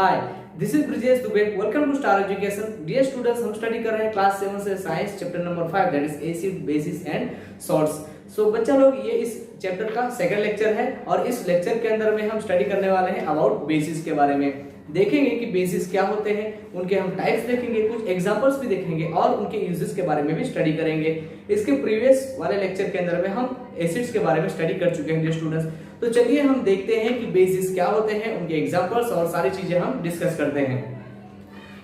Hi, this is Brijesh Dubey. Welcome to Star Education. Dear students, हम study कर रहे हैं क्लास 7 से science chapter number 5 that is acid bases and salts. So बच्चा लोग, ये इस चैप्टर का सेकंड लेक्चर है और इस लेक्चर के अंदर में हम स्टडी करने वाले हैं अबाउट बेसिस के बारे में। देखेंगे कि बेसिस क्या होते हैं, उनके हम टाइप्स देखेंगे, कुछ एग्जांपल्स भी देखेंगे और उनके यूजेस के बारे में भी स्टडी करेंगे। इसके प्रीवियस वाले लेक्चर के अंदर में हम एसिड्स के बारे में स्टडी कर चुके हैं स्टूडेंट्स। तो चलिए हम देखते हैं कि बेसिस क्या होते हैं, उनके एग्जांपल्स और सारी चीजें हम डिस्कस करते हैं।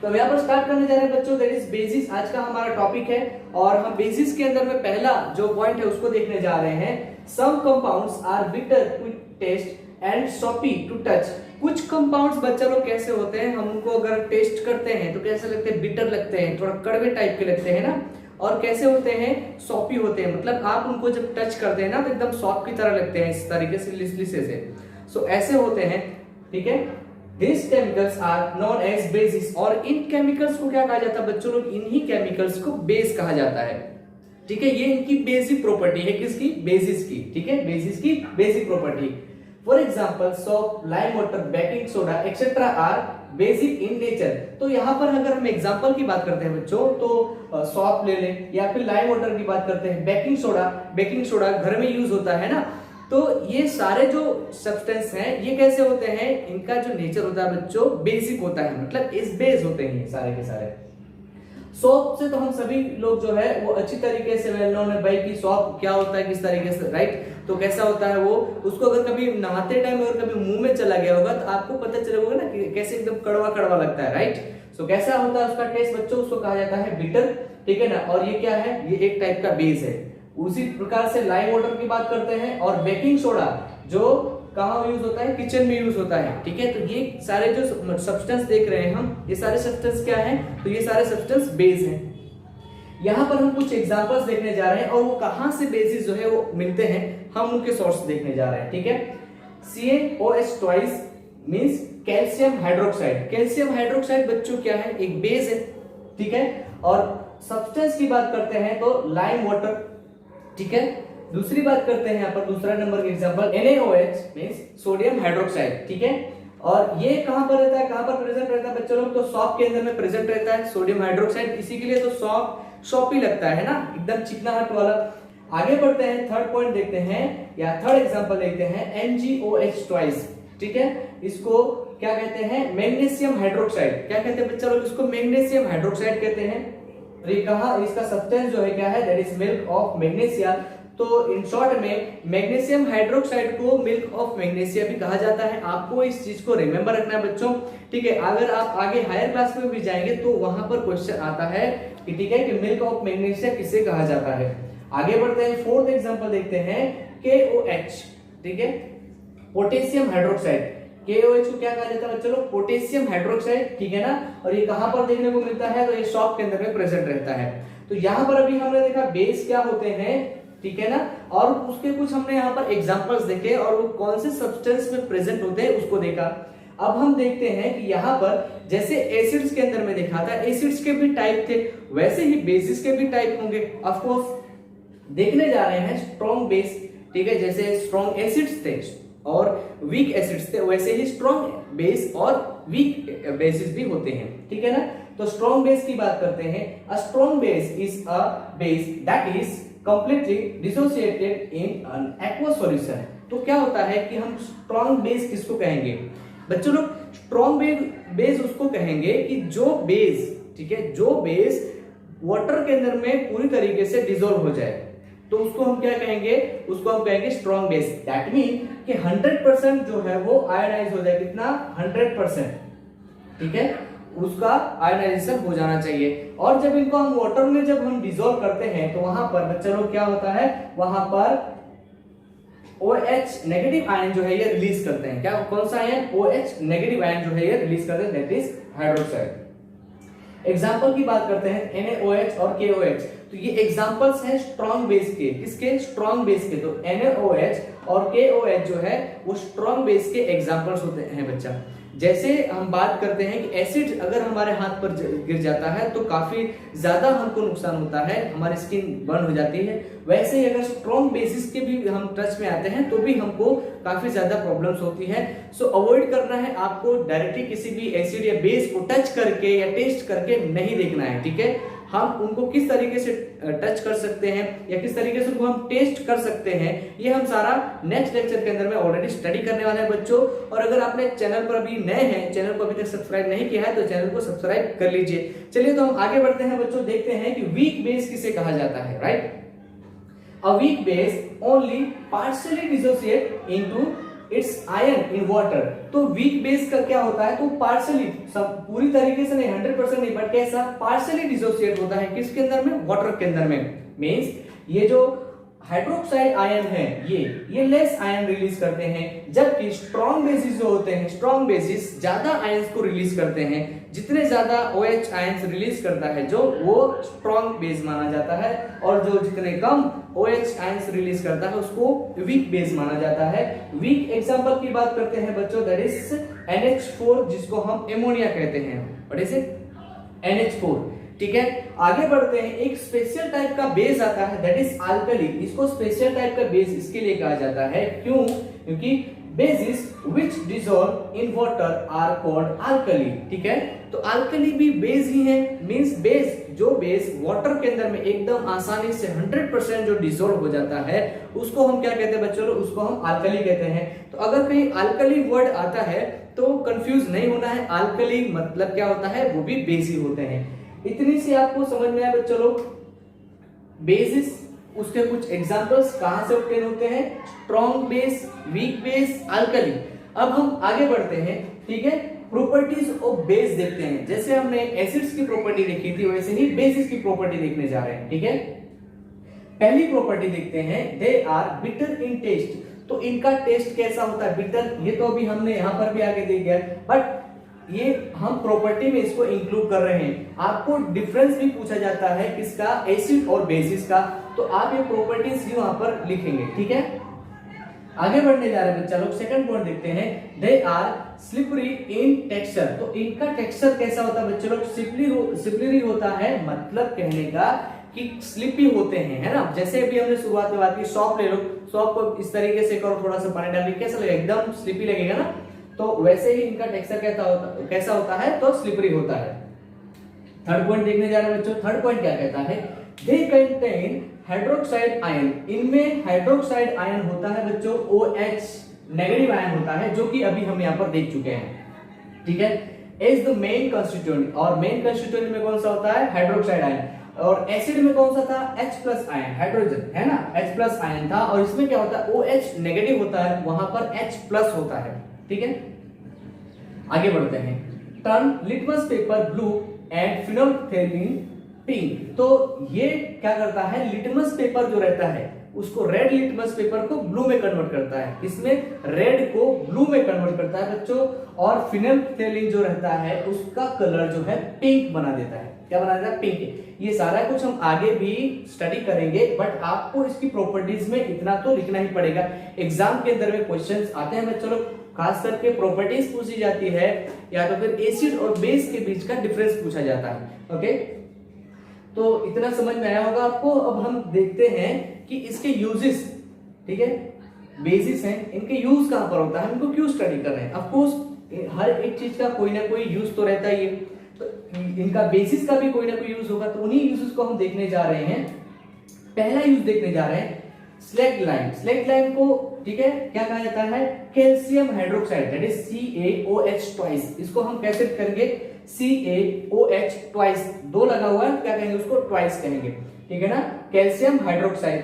तो हम यहाँ पर स्टार्ट करने जा रहे हैं बच्चों, दैट इज बेसिस। आज का हमारा टॉपिक है और हम बेसिस के अंदर में पहला जो पॉइंट है उसको देखने जा रहे हैं। Some compounds are bitter to taste and soapy to touch. कुछ कंपाउंड्स बच्चा लोग कैसे होते हैं, हम उनको अगर टेस्ट करते हैं तो कैसे लगते हैं, बिटर लगते हैं, थोड़ा कड़वे टाइप के लगते हैं ना। और कैसे होते हैं, सॉपी होते हैं, मतलब आप उनको जब टच करते हैं ना तो एकदम सॉफ्ट की तरह लगते हैं, इस तरीके से लिसे से। सो ऐसे होते हैं, ठीक है। These chemicals are known as bases। और इन केमिकल्स को क्या कहा जाता है बच्चों लोग, इन्हीं केमिकल्स को बेस कहा जाता है, ठीक है। ये इनकी बेसिक प्रॉपर्टी है, किसकी, बेसिस की, ठीक है, बेसिस की basic property. For example soap, lime water, baking soda etcetera are basic in nature. तो यहाँ पर अगर हम एग्जाम्पल की बात करते हैं बच्चों तो सॉप ले लें या फिर लाइम वाटर की बात करते हैं, बेकिंग सोडा घर में यूज होता है ना। तो ये सारे जो सब्सटेंस हैं ये कैसे होते हैं, इनका जो नेचर होता है बच्चों बेसिक होता है, मतलब इस बेस होते हैं सारे के सारे। सोप से तो हम सभी लोग जो है वो अच्छी तरीके से वेल नोन है भाई कि सोप क्या होता है, किस तरीके से, राइट। तो कैसा होता है वो, उसको अगर कभी नहाते टाइम अगर कभी मुंह में चला गया होगा तो आपको पता चलेगा होगा ना कि कैसे एकदम कड़वा कड़वा लगता है, राइट। सो कैसा होता है उसका टेस्ट बच्चों, उसको कहा जाता है बिटर, ठीक है ना। और ये क्या है, ये एक टाइप का बेस है। उसी प्रकार से लाइम वाटर की बात करते हैं और बेकिंग सोडा जो कहाँ यूज होता है, किचन में यूज होता है, ठीक है। तो ये सारे जो सब्सटेंस देख रहे हैं हम, ये सारे सब्सटेंस क्या हैं, तो ये सारे सब्सटेंस बेस हैं। यहाँ पर हम कुछ एग्जांपल्स देखने जा रहे हैं और वो कहाँ से बेसिस जो है वो मिलते हैं, हम उनके सोर्स देखने जा रहे हैं, ठीक है। CaOH twice means calcium hydroxide. Calcium hydroxide बच्चों क्या है, एक बेस है, ठीक है। और सब्सटेंस की बात करते हैं तो लाइम वाटर, ठीक है। दूसरी बात करते हैं यहाँ पर दूसरा नंबर का example NaOH means sodium hydroxide, ठीक है। और ये कहां पर रहता है, कहां पर प्रेजेंट रहता है बच्चों लोग, तो सॉप के अंदर में प्रेजेंट रहता है सोडियम हाइड्रोक्साइड, इसी के लिए तो सॉपी लगता है ना, एकदम चिकनाहट वाला। आगे बढ़ते हैं, थर्ड पॉइंट देखते हैं या थर्ड एग्जांपल देखते हैं MgOH ट्वाइस, ठीक है। इसको क्या कहते हैं, मैग्नीशियम हाइड्रोक्साइड। क्या कहते हैं बच्चों लोग, इसको मैग्नीशियम हाइड्रोक्साइड कहते हैं। और ये कहां, इसका सब्सटेंस जो है क्या है, that is milk of magnesia. तो इन शॉर्ट में मैग्नीशियम हाइड्रोक्साइड को मिल्क ऑफ मैग्नीशिया भी कहा जाता है। आपको इस चीज को रिमेंबर रखना है बच्चों, ठीक है। अगर आप आगे हायर क्लास में भी जाएंगे तो वहां पर क्वेश्चन आता है कि ठीक है कि मिल्क ऑफ मैग्नीशिया किसे कहा जाता है। आगे बढ़ते हैं, फोर्थ एग्जांपल देखते हैं KOH, ठीक है, पोटेशियम हाइड्रोक्साइड। KOH को क्या कहा जाता है चलो, पोटेशियम हाइड्रोक्साइड, ठीक है ना। और ये कहां पर देखने को मिलता है, तो ये सॉप के अंदर में प्रेजेंट रहता है। तो यहां पर अभी हमने देखा बेस क्या होते हैं, ठीक है ना। और उसके कुछ हमने यहाँ पर एग्जांपल्स देखे और वो कौन से सब्सटेंस में प्रेजेंट होते हैं उसको देखा। अब हम देखते हैं कि यहाँ पर जैसे एसिड्स के अंदर में देखा था, एसिड्स के भी टाइप थे, वैसे ही बेसिस के भी टाइप होंगे। ऑफ कोर्स देखने जा रहे हैं स्ट्रॉन्ग बेस, ठीक है, जैसे स्ट्रॉन्ग एसिड्स थे और वीक एसिड्स थे, वैसे ही स्ट्रॉन्ग बेस और वीक बेसिस भी होते हैं, ठीक है ना। तो स्ट्रॉन्ग बेस की बात करते हैं। A strong base is a base that is completely dissociated in an aqueous solution। तो क्या होता है कि हम स्ट्रॉन्ग बेस किसको कहेंगे बच्चों लोग, स्ट्रॉन्ग बेस उसको कहेंगे कि जो बेस, ठीक है, जो बेस वाटर के अंदर में पूरी तरीके से डिसॉल्व हो जाए, तो उसको हम क्या कहेंगे, उसको हम कहेंगे स्ट्रॉन्ग बेस। दैट मीन कि 100% जो है वो आयोनाइज हो जाए, कितना, 100%, ठीक है, उसका आयोनाइजेशन हो जाना चाहिए। और जब इनको हम वाटर में जब हम डिसॉल्व करते हैं तो वहां पर बच्चों लोग क्या होता है, वहां पर OH नेगेटिव आयन जो है ये रिलीज करते हैं। क्या, कौन सा आयन, OH नेगेटिव आयन जो है ये रिलीज करते हैं, दैट इज हाइड्रोक्साइड। एग्जांपल की बात करते हैं NaOH और KOH। तो ये एग्जांपल्स हैं स्ट्रॉन्ग बेस के, किसके, स्ट्रॉन्ग बेस के। तो NaOH और KOH जो है वो स्ट्रॉन्ग बेस के एग्जांपल्स होते हैं बच्चा। जैसे हम बात करते हैं कि एसिड अगर हमारे हाथ पर गिर जाता है तो काफी ज्यादा हमको नुकसान होता है, हमारी स्किन बर्न हो जाती है। वैसे ही अगर स्ट्रॉन्ग बेसिस के भी हम टच में आते हैं तो भी हमको काफी ज्यादा प्रॉब्लम्स होती है। सो अवॉइड करना है आपको डायरेक्टली किसी भी एसिड या बेस को टच करके या टेस्ट करके नहीं देखना है, ठीक है। हम उनको किस तरीके से टच कर सकते हैं या किस तरीके से उनको हम टेस्ट कर सकते हैं, ये हम सारा नेक्स्ट लेक्चर के अंदर में ऑलरेडी स्टडी करने वाले हैं बच्चों। और अगर आपने चैनल पर अभी नए हैं, चैनल को अभी तक सब्सक्राइब नहीं किया है तो चैनल को सब्सक्राइब कर लीजिए। चलिए तो हम आगे बढ़ते हैं बच्चों, देखते हैं कि वीक बेस किसे कहा जाता है, right. A weak base only partially dissociate into its ion in water. तो वीक बेस का क्या होता है, तो पार्शियली, सब पूरी तरीके से नहीं, 100% नहीं, बट कैसा पार्शियली डिसोसिएट होता है किसके अंदर में, वाटर के अंदर में। मींस ये जो हाइड्रोक्साइड आयन है ये लेस आयन रिलीज करते हैं, जबकि स्ट्रॉन्ग बेसिस जो होते हैं, स्ट्रॉन्ग बेसिस ज्यादा आयंस को रिलीज करते हैं। जितने ज्यादा OH आयंस रिलीज करता है जो, वो स्ट्रॉन्ग बेस माना जाता है, और जो जितने कम OH आयंस रिलीज करता है उसको वीक बेस माना जाता है। वीक एग्जांपल की बात करते हैं बच्चों, दैट इज NH4, जिसको हम एमोनिया कहते हैं। व्हाट इज इट, NH4, ठीक है। आगे बढ़ते हैं, एक स्पेशल टाइप का बेस आता है दैट इज अल्कली। इसको स्पेशल टाइप का बेस इसके लिए कहा जाता है, क्यों, क्योंकि basis which dissolve in water are called alkali, ठीक है। तो अल्कली भी बेस ही है, मींस बेस, जो बेस वाटर के अंदर में एकदम आसानी से 100% जो डिसॉल्व हो जाता है उसको हम क्या कहते हैं बच्चों, उसको हम अल्कली कहते हैं। तो अगर कहीं अल्कली वर्ड आता है तो कंफ्यूज नहीं होना है, अल्कली मतलब क्या होता है, वो भी बेस ही होते हैं। इतनी सी आपको समझ में आया बच्चों लोग, बेसिस, उसके कुछ एग्जांपल्स कहां से ऑब्टेन होते हैं, strong base, weak base, alkali. अब हम आगे बढ़ते हैं, ठीक है। प्रॉपर्टीज ऑफ बेस देखते हैं। जैसे हमने एसिड्स की प्रॉपर्टी देखी थी, वैसे ही बेसिस की प्रॉपर्टी देखने जा रहे हैं, ठीक है। पहली प्रॉपर्टी देखते हैं, they are bitter in taste. तो इनका टेस्ट कैसा होता है, बिटर, ये तो अभी हमने यहां पर भी आगे देख गया, बट ये हम प्रॉपर्टी में इसको इंक्लूड कर रहे हैं। आपको डिफरेंस भी पूछा जाता है किसका, एसिड और बेसिस का, तो आप ये प्रॉपर्टीज वहां पर लिखेंगे, ठीक है। आगे बढ़ने जा रहे हैं बच्चा लोग, सेकंड पॉइंट देखते हैं, they are slippery in texture. तो इनका टेक्सचर कैसा होता है बच्चे लोग, स्लिपरी होता है, मतलब कहने का कि स्लिपी होते हैं, है ना। जैसे अभी हमने शुरुआत में बात की, सॉप ले लो, सॉप को इस तरीके से करो, थोड़ा सा पानी डाल के, कैसा लगेगा, एकदम स्लिपी लगेगा ना। तो वैसे ही इनका टेक्सचर कैसा होता है, तो स्लिपरी होता है। थर्ड पॉइंट देखने जा रहे हैं बच्चों, थर्ड पॉइंट क्या कहता है, दे कंटेन हाइड्रोक्साइड आयन। इनमें हाइड्रोक्साइड आयन होता है बच्चों, OH नेगेटिव आयन होता है, जो कि अभी हम यहाँ पर देख चुके हैं, ठीक है। इज द मेन कंस्टिट्यूएंट, और मेन कंस्टिट्यूएंट में कौन सा होता है, हाइड्रोक्साइड आयन। और एसिड में कौन सा था, H+ आयन, हाइड्रोजन, है ना, H+ आयन था। और इसमें क्या होता है, OH नेगेटिव होता है, वहां पर H+ होता है, ठीक है। आगे बढ़ते हैं, turn litmus paper blue and phenolphthalein pink. तो ये क्या करता है, लिटमस पेपर जो रहता है उसको, रेड लिटमस पेपर को ब्लू में कन्वर्ट करता है, इसमें रेड को ब्लू में कन्वर्ट करता है बच्चों। और फिनोल्फथालीन जो रहता है उसका कलर जो है पिंक बना देता है, क्या बना देता है, पिंक। ये सारा कुछ हम आगे भी स्टडी करेंगे, बट आपको इसकी प्रॉपर्टीज में इतना तो लिखना ही पड़ेगा। एग्जाम के अंदर में क्वेश्चंस आते हैं बच्चों लोग, खास करके प्रॉपर्टीज पूछी जाती है, या तो फिर एसिड और बेस के बीच का डिफरेंस पूछा जाता है, ओके। तो इतना समझ में आया होगा आपको। अब हम देखते हैं कि इसके यूजेस, ठीक है, बेसिस हैं, इनके यूज कहां पर होता है, इनको क्यों स्टडी कर रहे हैं। ऑफ कोर्स हर एक चीज का कोई ना कोई यूज तो रहता ही है, तो इनका बेसिस का भी कोई ना कोई यूज होगा, तो उन्हीं यूजेस को हम देखने जा रहे हैं। पहला यूज देखने जा रहे हैं, स्लैग लाइम। स्लैग लाइम को, ठीक है, क्या कहा जाता है, calcium hydroxide, that is CaOH twice. इसको हम कैसे करेंगे, CaOH ट्वाइस, दो लगा हुआ है, क्या कहेंगे उसको, ट्वाइस कहेंगे, ठीक है ना, कैल्शियम हाइड्रोक्साइड,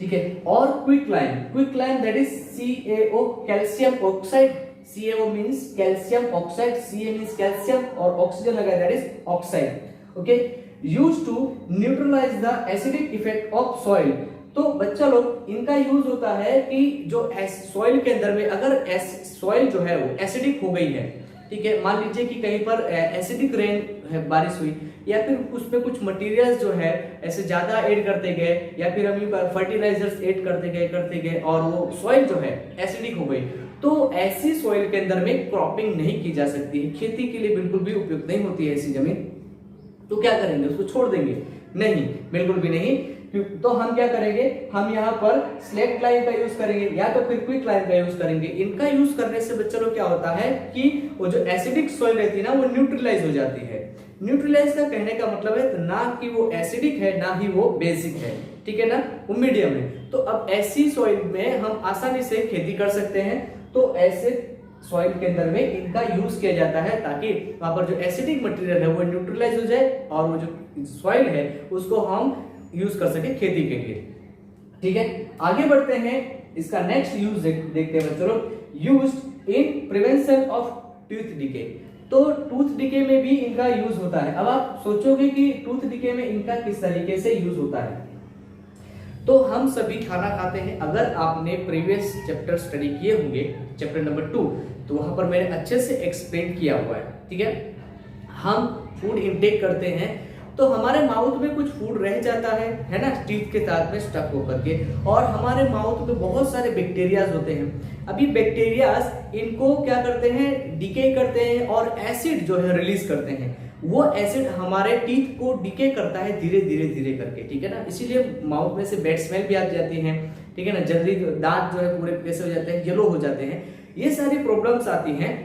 ठीक है। और quick lime that is CaO, calcium oxide. CaO means calcium oxide, Ca means calcium, और ऑक्सीजन लगा, that is oxide, okay. Used to neutralize the acidic effect of soil. तो बच्चा लोग, इनका यूज होता है कि जो सॉइल के अंदर में अगर सॉइल जो है वो एसिडिक हो गई है, ठीक है, मान लीजिए कि कहीं पर एसिडिक रेन है, बारिश हुई, या फिर उसमें कुछ मटेरियल्स जो है ऐसे ज्यादा ऐड करते गए, या फिर हम फर्टिलाइजर्स ऐड करते गए और वो सॉइल जो है एसिडिक हो गई, तो ऐसी सॉइल के अंदर में क्रॉपिंग नहीं की जा सकती है, खेती के लिए बिल्कुल भी उपयुक्त नहीं होती है ऐसी जमीन। तो क्या करेंगे, उसको छोड़ देंगे? नहीं, बिल्कुल भी नहीं। तो हम क्या करेंगे, हम यहाँ पर स्लेट लाइम का यूज करेंगे या तो फिर क्विक लाइम का यूज करेंगे। इनका यूज करने से बच्चों को क्या होता है कि वो जो एसिडिक सॉइल रहती है ना वो न्यूट्रलाइज हो जाती है। न्यूट्रलाइज का कहने का मतलब है ना कि वो एसिडिक है ना ही वो बेसिक है, ठीक है ना, वो मीडियम है। तो अब ऐसी सॉइल में हम आसानी से खेती कर सकते हैं। तो ऐसे सॉइल के अंदर में इनका यूज किया जाता है ताकि वहां पर जो एसिडिक मटेरियल है वो न्यूट्रलाइज हो जाए और वो जो सॉइल है उसको हम यूज कर सके खेती के लिए, ठीक है। आगे बढ़ते हैं, इसका नेक्स्ट यूज देखते हैं बच्चों लोग, used in prevention of tooth decay. तो टूथ डिके में भी इनका यूज होता है। अब आप सोचोगे कि टूथ डिके में इनका किस तरीके से यूज होता है। तो हम सभी खाना खाते हैं, अगर आपने प्रीवियस चैप्टर स्टडी किए होंगे, चैप्टर नंबर 2, तो वहां पर मैंने अच्छे से एक्सप्लेन किया हुआ है, ठीक है। हम फूड इनटेक करते हैं तो हमारे माउथ में कुछ फूड रह जाता है ना, टीथ के साथ में स्टक होकर के, और हमारे माउथ में बहुत सारे बैक्टीरियाज होते हैं। अभी बैक्टीरियाज इनको क्या करते हैं, डिके करते हैं और एसिड जो है रिलीज करते हैं। वो एसिड हमारे टीथ को डिके करता है धीरे धीरे धीरे करके, ठीक है ना। इसीलिए माउथ में से बैड स्मेल भी आ जाती है, ठीक है ना। जल्दी दांत जो है पूरे कैसे हो जाते हैं, येलो हो जाते हैं, ये सारी प्रॉब्लम्स आती हैं।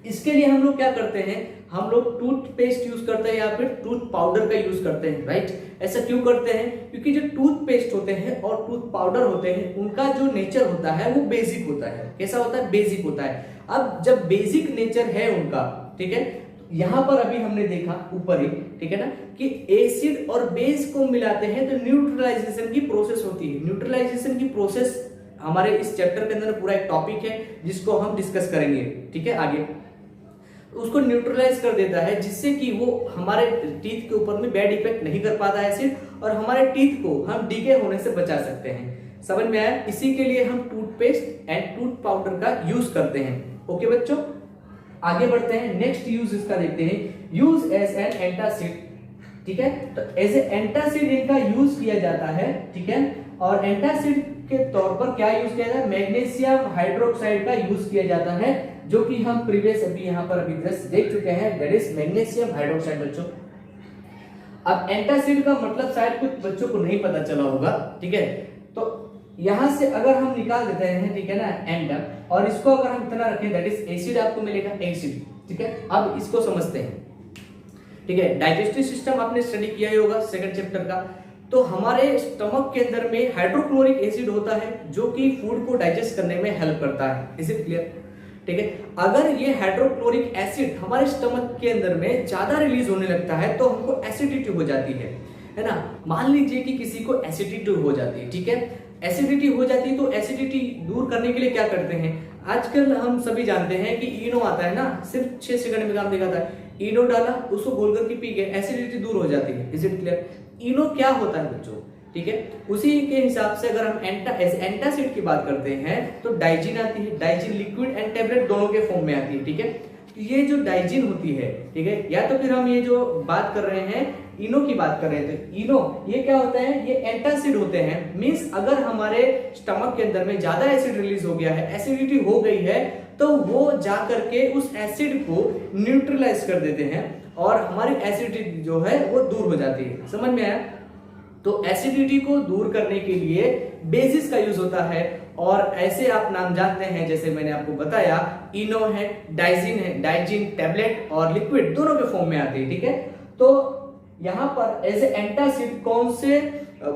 इसके लिए हम लोग क्या करते हैं, हम लोग टूथपेस्ट यूज करते हैं या फिर टूथ पाउडर का यूज करते हैं, राइट। ऐसा क्यों करते हैं, क्योंकि जो टूथपेस्ट होते हैं और टूथ पाउडर होते हैं उनका जो नेचर होता है वो बेसिक होता है। कैसा होता है, बेसिक होता है। अब जब बेसिक नेचर है उनका, ठीक है, यहां पर अभी हमने देखा ऊपर ही, ठीक है ना, कि एसिड और बेस को मिलाते हैं तो न्यूट्रलाइजेशन की प्रोसेस होती है। न्यूट्रलाइजेशन की प्रोसेस हमारे इस चैप्टर के अंदर पूरा एक टॉपिक है जिसको हम डिस्कस करेंगे, ठीक है, आगे। उसको न्यूट्रलाइज कर देता है जिससे कि वो हमारे टीथ के ऊपर में बैड इफेक्ट नहीं कर पाता है एसिड, और हमारे टीथ को हम डीके होने से बचा सकते हैं। समझ में आया? इसी के लिए हम टूथपेस्ट एंड टूथ पाउडर का यूज करते हैं। ओके बच्चों, आगे बढ़ते हैं, नेक्स्ट यूज इसका देखते हैं, यूज एज एन एंटासिड, ठीक है। तो एज ए एंटासिड इनका यूज किया जाता है, ठीक है। और एंटासिड के तौर पर क्या यूज किया जाता है, मैग्नीशियम हाइड्रोक्साइड का यूज किया जाता है, जो कि हम प्रीवियस अभी यहां पर अभी जस्ट देख चुके हैं, दैट इज मैग्नीशियम हाइड्रोक्साइड बच्चों। अब एंटासिड का मतलब शायद कुछ बच्चों को नहीं पता चला होगा, ठीक है। तो यहां से अगर हम निकाल देते हैं, ठीक है ना, एंड, और इसको अगर हम इतना रखें दैट इज एसिड, आपको मिलेगा एसिड, ठीक है। अब इसको समझते हैं, ठीक है। डाइजेस्टिव सिस्टम आपने स्टडी किया ही होगा सेकंड चैप्टर का। तो हमारे स्टमक के अंदर में हाइड्रोक्लोरिक एसिड होता है जो कि फूड को डाइजेस्ट करने में हेल्प करता है। Is it clear? ठीक है। अगर ये हाइड्रोक्लोरिक एसिड हमारे स्टमक के अंदर में ज्यादा रिलीज होने लगता है तो हमको एसिडिटी हो जाती है ना। मान लीजिए कि किसी को एसिडिटी हो जाती है, ठीक है, एसिडिटी हो जाती है तो एसिडिटी दूर करने के लिए क्या करते हैं, आजकल हम सभी जानते हैं कि इनो आता है ना, सिर्फ 6 सेकंड में काम दिखाता है। इनो डाला, उसको घोल करके पी गए, एसिडिटी दूर हो जाती है। Is it clear? इनो क्या होता है बच्चों, ठीक है। उसी के हिसाब से अगर हम एंटासिड की बात करते हैं तो डाइजिन आती है, डाइजिन लिक्विड एंड टेबलेट दोनों के फॉर्म में आती है, ठीक है। तो ये जो डाइजिन होती है, ठीक है, या तो फिर हम ये जो बात कर रहे हैं इनो की बात कर रहे थे, इनो ये क्या होता है, ये एंटासिड होते हैं। मींस अगर हमारे स्टमक के अंदर में ज्यादा एसिड रिलीज हो गया है, एसिडिटी हो गई है, तो वो जा करके उस एसिड को न्यूट्रलाइज कर देते हैं और हमारी एसिडिटी जो है वो दूर हो जाती है। समझ में आया? तो एसिडिटी को दूर करने के लिए बेसिस का यूज होता है, और ऐसे आप नाम जानते हैं जैसे मैंने आपको बताया, इनो है, डाइजिन टेबलेट और लिक्विड दोनों के फॉर्म में आती है, ठीक है। तो यहां पर एज ए एंटासिड कौन से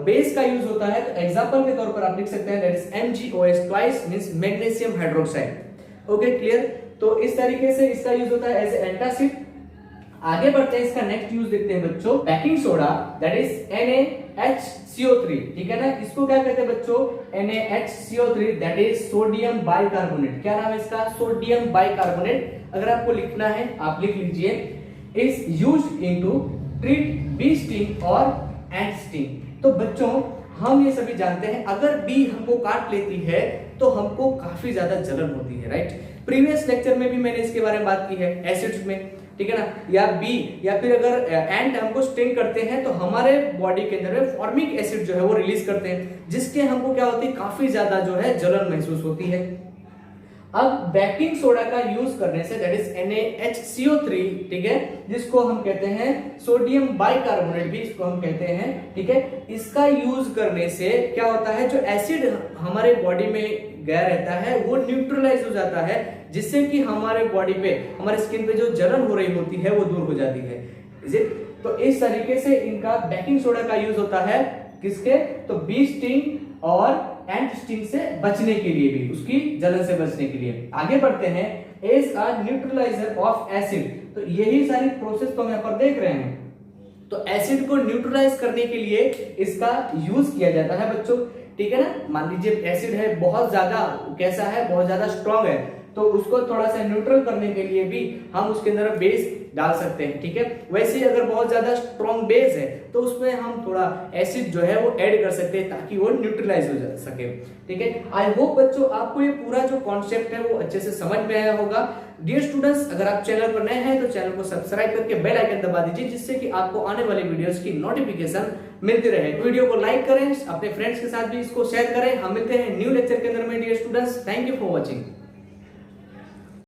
बेस का यूज होता है, तो एग्जांपल के तौर पर आप लिख सकते हैं that is MgOH twice means magnesium hydroxide. Okay clear? तो इस तरीके से इसका यूज होता है एज ए एंटासिड। आगे बढ़ते हैं, इसका नेक्स्ट यूज देखते हैं बच्चों, baking soda that is NaHCO3, ठीक है ना। इसको क्या कहते हैं बच्चों, NaHCO3 that is sodium bicarbonate. क्या नाम है इसका, सोडियम बाइकार्बोनेट। अगर आपको लिखना है आप लिख लीजिए, is used into treat bee sting और एंट स्टिंग। तो बच्चों हम ये सभी जानते हैं, अगर बी हमको काट लेती है तो हमको काफी ज्यादा जलन होती है, राइट। प्रीवियस लेक्चर में भी मैंने इसके बारे में बात की है, एसिड्स में, ठीक है ना, या बी या फिर अगर एंट हमको स्टिंग करते हैं तो हमारे बॉडी के अंदर में फॉर्मिक एसिड जो है वो रिलीज करते हैं, जिसके हमको क्या होती है, काफी ज्यादा जो है जलन महसूस होती है। अब बेकिंग सोडा का यूज करने से दैट इज NaHCO3, ठीक है, जिसको हम कहते हैं सोडियम बाइकार्बोनेट भी इसको हम कहते हैं, ठीक है, इसका यूज करने से क्या होता है, जो एसिड हमारे बॉडी में गया रहता है वो न्यूट्रलाइज हो जाता है, जिससे कि हमारे बॉडी पे, हमारे स्किन पे जो जलन हो रही होती है वो दूर हो जाती है। Is it? तो इस तरीके से इनका बेकिंग सोडा का यूज होता है किसके, तो बी स्टिंग और एंट स्टिंग से बचने के लिए भी, उसकी जलन से बचने के लिए। आगे बढ़ते हैं, as a neutralizer of acid, तो यही सारी प्रोसेस तो हम यहाँ पर देख रहे हैं। तो एसिड को न्यूट्रलाइज करने के लिए इसका यूज किया जाता है बच्चों, ठीक है ना। मान लीजिए एसिड है बहुत ज्यादा, कैसा है, बहुत ज्यादा स्ट्रॉन्ग है, तो उसको थोड़ा सा न्यूट्रल करने के लिए भी हम उसके अंदर बेस डाल सकते हैं, ठीक है। वैसे ही अगर बहुत ज्यादा स्ट्रॉन्ग बेस है तो उसमें हम थोड़ा एसिड जो है वो ऐड कर सकते हैं ताकि वो न्यूट्रलाइज हो जा सके, ठीक है। आई होप बच्चों आपको ये पूरा जो कॉन्सेप्ट है वो अच्छे से समझ में आया होगा। डियर स्टूडेंट्स, अगर आप चैनल पर नए हैं तो चैनल को सब्सक्राइब करके बेल आइकन दबा दीजिए, जिससे कि आपको आने वाली वीडियोस की नोटिफिकेशन मिलती रहे। वीडियो को लाइक करें, अपने फ्रेंड्स के साथ भी इसको शेयर करें। हम मिलते हैं न्यू लेक्चर के अंदर में dear students. Thank you for watching.